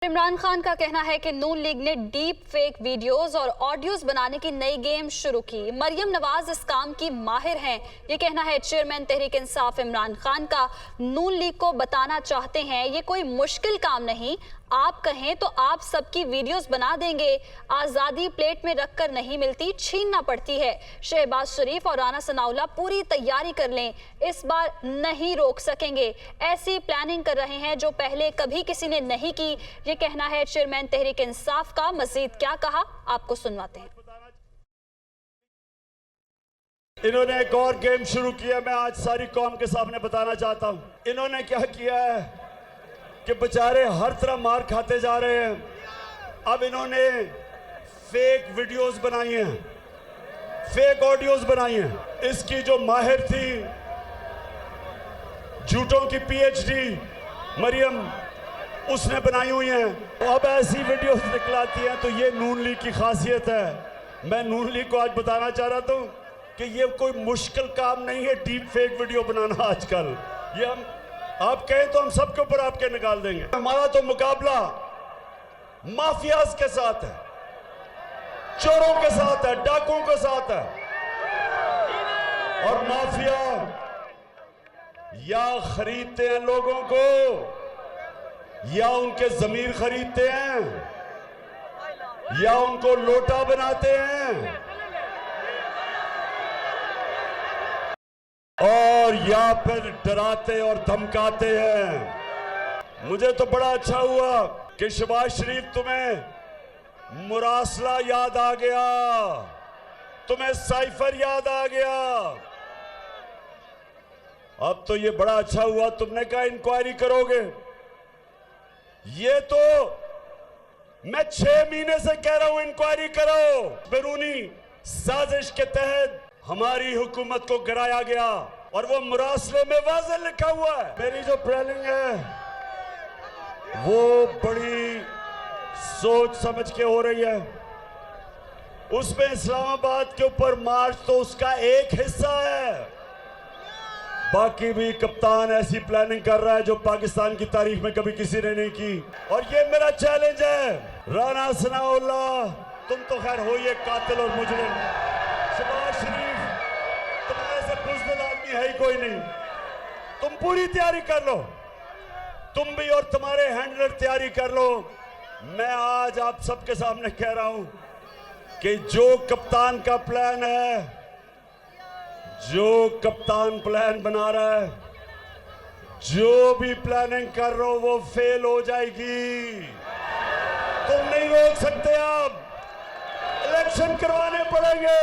इमरान खान का कहना है कि नून लीग ने डीप फेक वीडियोस और ऑडियोज बनाने की नई गेम शुरू की। मरियम नवाज इस काम की माहिर हैं। ये कहना है चेयरमैन तहरीक इंसाफ इमरान खान का। नून लीग को बताना चाहते हैं ये कोई मुश्किल काम नहीं, आप कहें तो आप सबकी वीडियोस बना देंगे। आज़ादी प्लेट में रखकर नहीं मिलती, छीनना पड़ती है। शहबाज शरीफ और राना सनाउल्लाह पूरी तैयारी कर लें, इस बार नहीं रोक सकेंगे। ऐसी प्लानिंग कर रहे हैं जो पहले कभी किसी ने नहीं की। ये कहना है चेयरमैन तहरीक इंसाफ का। मजीद क्या कहा आपको सुनवाते हैं। इन्होंने एक और गेम शुरू किया, मैं आज सारी कौम के सामने बताना चाहता हूं। इन्होंने क्या किया है कि बेचारे हर तरह मार खाते जा रहे हैं। अब इन्होंने फेक वीडियोस बनाई हैं, फेक ऑडियोज बनाई हैं। इसकी जो माहिर थी झूठों की पीएचडी मरियम, उसने बनाई हुई हैं। अब ऐसी वीडियोस निकलाती हैं, तो ये नून लीग की खासियत है। मैं नून लीग को आज बताना चाह रहा था कि ये कोई मुश्किल काम नहीं है डीप फेक वीडियो बनाना। आजकल ये हम आप कहें तो हम सबके ऊपर आपके निकाल देंगे। हमारा तो मुकाबला माफियाज के साथ है, चोरों के साथ है, डाकुओं के साथ है। और माफिया या खरीदते हैं लोगों को या उनके जमीर खरीदते हैं या उनको लोटा बनाते हैं और या फिर डराते और धमकाते हैं। मुझे तो बड़ा अच्छा हुआ कि शहबाज शरीफ तुम्हें मुरासला याद आ गया, तुम्हें साइफर याद आ गया। अब तो ये बड़ा अच्छा हुआ तुमने कहा इंक्वायरी करोगे। ये तो मैं 6 महीने से कह रहा हूं इंक्वायरी करो। बैरूनी साजिश के तहत हमारी हुकूमत को गिराया गया और वो मुरासले में वाज़ेह लिखा हुआ है। मेरी जो प्लानिंग है वो बड़ी सोच समझ के हो रही है। उसमें इस्लामाबाद के ऊपर मार्च तो उसका एक हिस्सा है, बाकी भी कप्तान ऐसी प्लानिंग कर रहा है जो पाकिस्तान की तारीख में कभी किसी ने नहीं की। और ये मेरा चैलेंज है, राना सनाउल्लाह तुम तो खैर हो ये कातिल और मुजरिम, शहबाज शरीफ तुम्हारे से बुज़दिल आदमी है ही कोई नहीं। तुम पूरी तैयारी कर लो, तुम भी और तुम्हारे हैंडलर तैयारी कर लो। मैं आज आप सबके सामने कह रहा हूं कि जो कप्तान का प्लान है, जो कप्तान प्लान बना रहा है, जो भी प्लानिंग कर रहे हो वो फेल हो जाएगी। तुम नहीं रोक सकते। अब इलेक्शन करवाने पड़ेंगे।